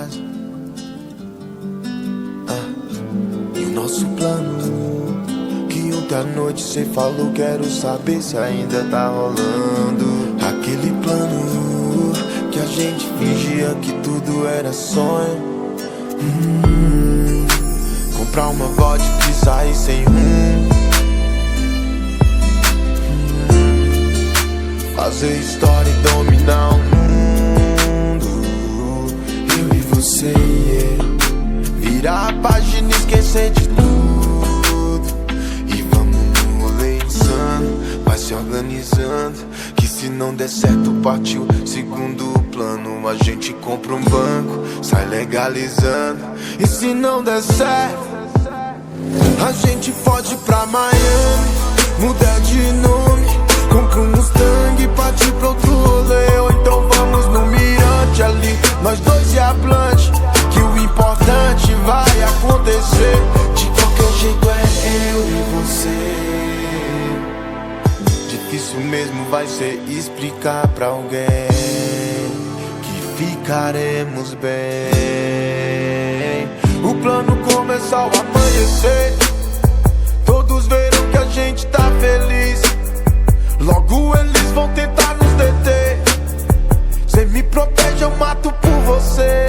casa. E o nosso plano, que ontem à noite cê falou, quero saber se ainda tá rolando. Aquele plano que a gente fingia que tudo era sonho. Comprar uma vodka e sair sem rumo. Fazer história e dominar o mundo. Eu e você, virar a página e esquecer de tudo. E vamos no rolê insano, vai se organizando, que se não der certo partiu segundo plano. A gente compra um banco, sai legalizando. E se não der certo, a gente pode ir pra Miami, mudar de nome, compra um Mustang, partir pra outro rolê. Ou então vamos no mirante ali, nós dois e a Blanche, que o importante vai acontecer. De qualquer jeito é eu e você. Difícil mesmo vai ser explicar pra alguém que ficaremos bem. O plano começa ao amanhecer, todos verão que a gente tá feliz. Logo eles vão tentar nos deter. Cê me protege, eu mato por você,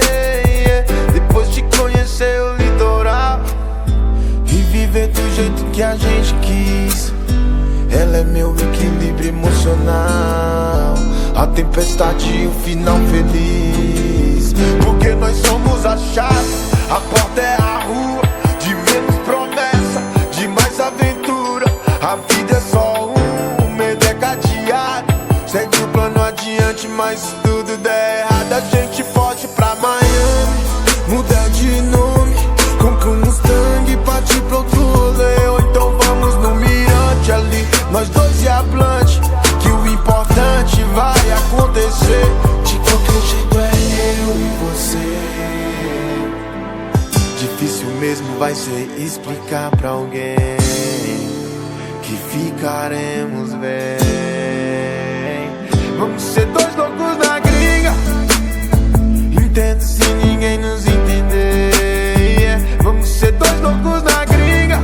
depois de conhecer o litoral e viver do jeito que a gente quis. Ela é meu equilíbrio emocional, a tempestade e o final feliz. Porque nós somos a chave, a porta é a rua. De menos promessa, de mais aventura. A vida é só um, o medo é cadeado. Segue o plano adiante, mas se tudo der errado, a gente pode ir pra Miami, mudar de nome, compra um Mustang, partir pra outro rolê. Ou então vamos no mirante ali, nós dois e a Blanche, que o importante vai acontecer. De qualquer jeito é eu e você. Difícil mesmo vai ser explicar pra alguém que ficaremos bem. Vamos ser dois loucos na gringa, entendo se ninguém nos entender. Vamos ser dois loucos na gringa,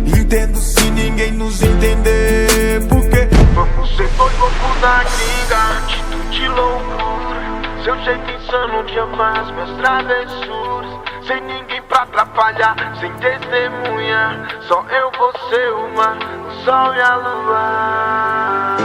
entendo se ninguém nos entender. Porque vamos ser dois loucos na gringa, atitude loucura, seu jeito insano de amar as minhas travessuras. Sem ninguém pra atrapalhar, sem testemunha, só eu, você, o mar, o sol e a lua.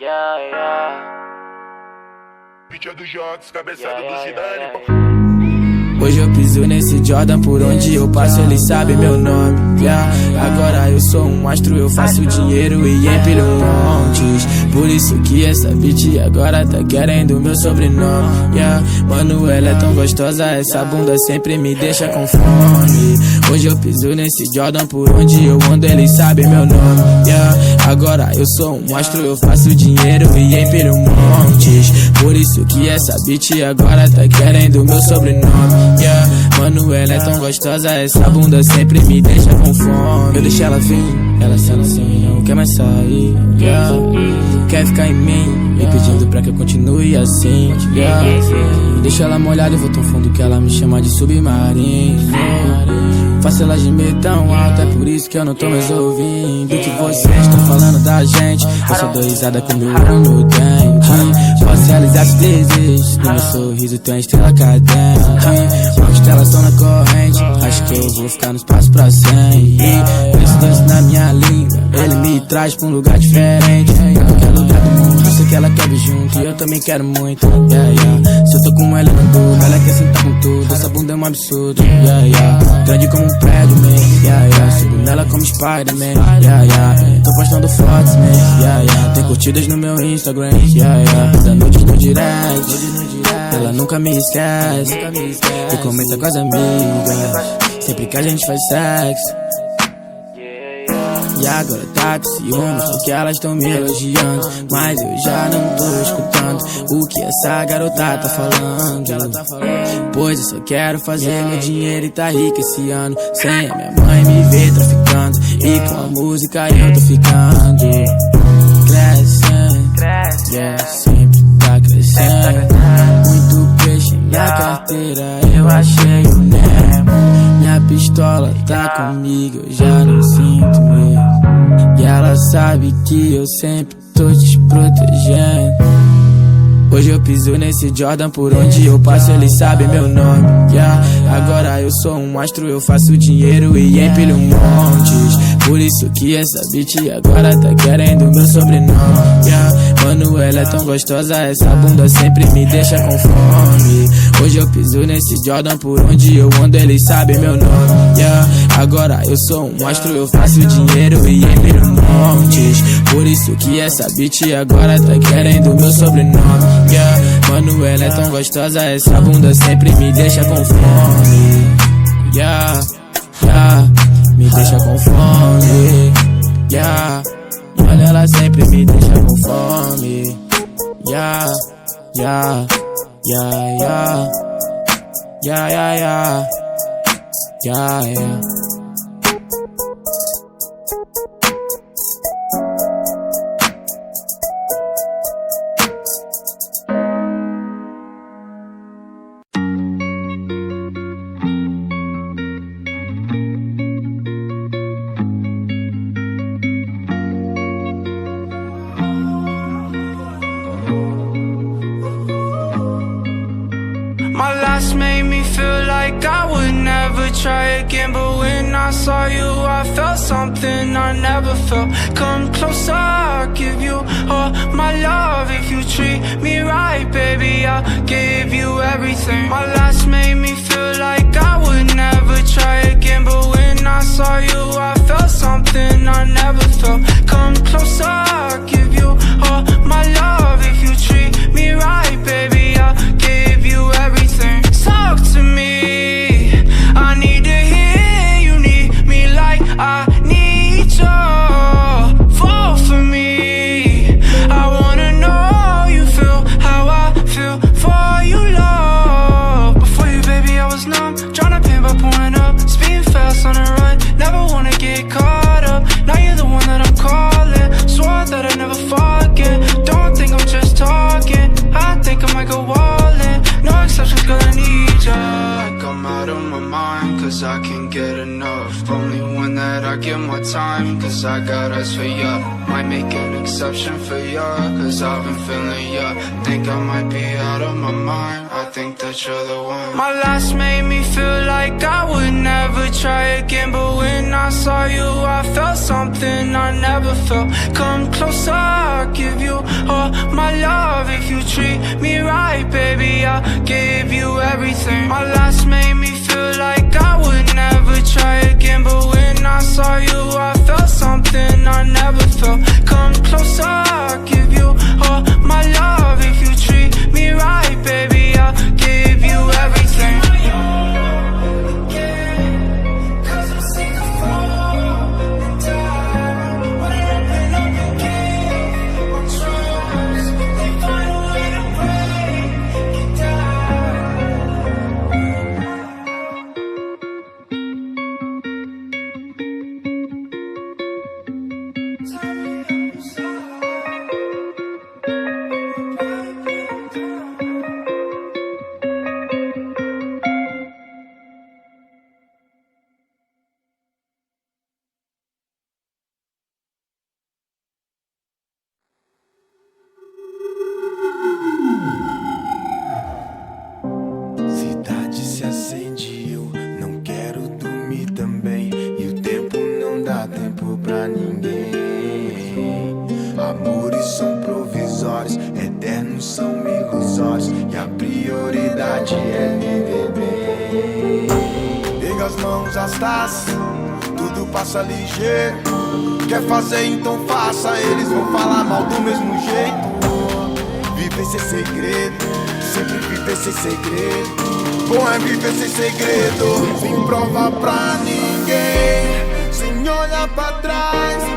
Yeah, yeah. Beat é do Jox, cabeçada do Zidane. Hoje eu piso nesse Jordan, por onde eu passo eles sabem meu nome, yeah. Agora eu sou um astro, eu faço dinheiro e empilho montes. Por isso que essa bitch agora tá querendo meu sobrenome, yeah. Mano, ela é tão gostosa, essa bunda sempre me deixa com fome. Hoje eu piso nesse Jordan, por onde eu ando eles sabem meu nome, yeah. Agora eu sou um astro, eu faço dinheiro e empilho montes. Por isso que essa bitch agora tá querendo meu sobrenome, yeah. Mano, ela é tão gostosa, essa bunda sempre me deixa com fome. Eu deixo ela vir, ela sendo assim, não quer mais sair, yeah. Quer ficar em mim, me pedindo pra que eu continue assim, yeah. Deixa ela molhada, eu vou tão fundo que ela me chama de submarino. Faço ela gemer tão alto, é por isso que eu não tô mais ouvindo que vocês estão falando da gente. Eu só dou risada com meu olho no dente. Posso realizar seus desejos, no meu sorriso tem uma estrela cadente. Uma constelação na corrente, acho que que eu vou ficar no espaço pra sempre. Penso danço na minha língua, ele me traz pra um lugar diferente. Pra qualquer lugar do mundo, eu sei que ela quer vir junto e eu também quero muito. Se eu tô com ela, eu não dou, ela quer sentar com tudo. Essa bunda é um absurdo. Grande como um prédio, man. Subo nela como Spider-Man. Tô postando fotos, man. Tem curtidas no meu Instagram. Da noite no direct. Ela nunca me esquece. E comenta com as amigas sempre que a gente faz sexo. E agora tá com ciúmes porque elas tão me elogiando, mas eu já não tô escutando o que essa garota tá falando. Pois eu só quero fazer meu dinheiro e tá rico esse ano, sem a minha mãe me ver traficando. E com a música eu tô ficando crescendo, sempre tá crescendo. Muito peixe na carteira, eu achei o Nemo. Minha pistola tá comigo, eu já não sinto medo. E ela sabe que eu sempre tô te protegendo. Hoje eu piso nesse Jordan, por onde eu passo eles sabem meu nome. Agora eu sou um astro, eu faço dinheiro e empilho montes. Por isso que essa bitch agora tá querendo meu sobrenome. Mano, ela é tão gostosa, essa bunda sempre me deixa com fome. Hoje eu piso nesse Jordan, por onde eu ando eles sabem meu nome. Agora eu sou um astro, eu faço dinheiro e empilho montes. Por isso que essa bitch agora tá querendo meu sobrenome. Mano, ela é tão gostosa, essa bunda sempre me deixa com fome. Me deixa com fome. Mano, ela sempre me deixa com fome. My last made me feel like I would never try again, but when I saw you I felt something I never felt. Come closer, I'll give you all my love. If you treat me right, baby, I'll give you everything. My last made me feel like I would never try again, but when I saw you I felt something I never felt. Come closer, I'll give you all my love. If you treat me right, baby, I'll give you everything. Talk to me, I need to hear you need me like I need you. Fall for me, I wanna know you feel how I feel for you, love. Before you, baby, I was numb, tryna pain by pouring up, speeding fast on the run, never wanna get caught up. Now you're the one that I'm calling, swore that I'd never fall again. Don't think I'm just talking, I think I might go all in. No exceptions, girl, I need ya. Like I'm out of my mind, cause I can't get enough. Only one that I give my time, cause I got eyes for ya. Might make an exception for ya, cause I've been feeling ya. Think I might be out of my mind, I think that you're the one. My last made me feel like I would never try again, but when I saw you I felt something I never felt. Come closer, I'll give you all my love. If you treat me right, baby, I'll give you everything. My last made me feel like I would never try again, but when I saw you I felt something I never felt. Come closer, I'll give you all my love. If you treat me right, baby, I'll give you everything. noite é viver bem. Pega as mãos, as taças, tudo passa ligeiro. Quer fazer, então faça, eles vão falar mal do mesmo jeito. Viver sem segredo, sempre viver sem segredo. Bom é viver sem segredo, sem prova pra ninguém, sem olhar pra trás.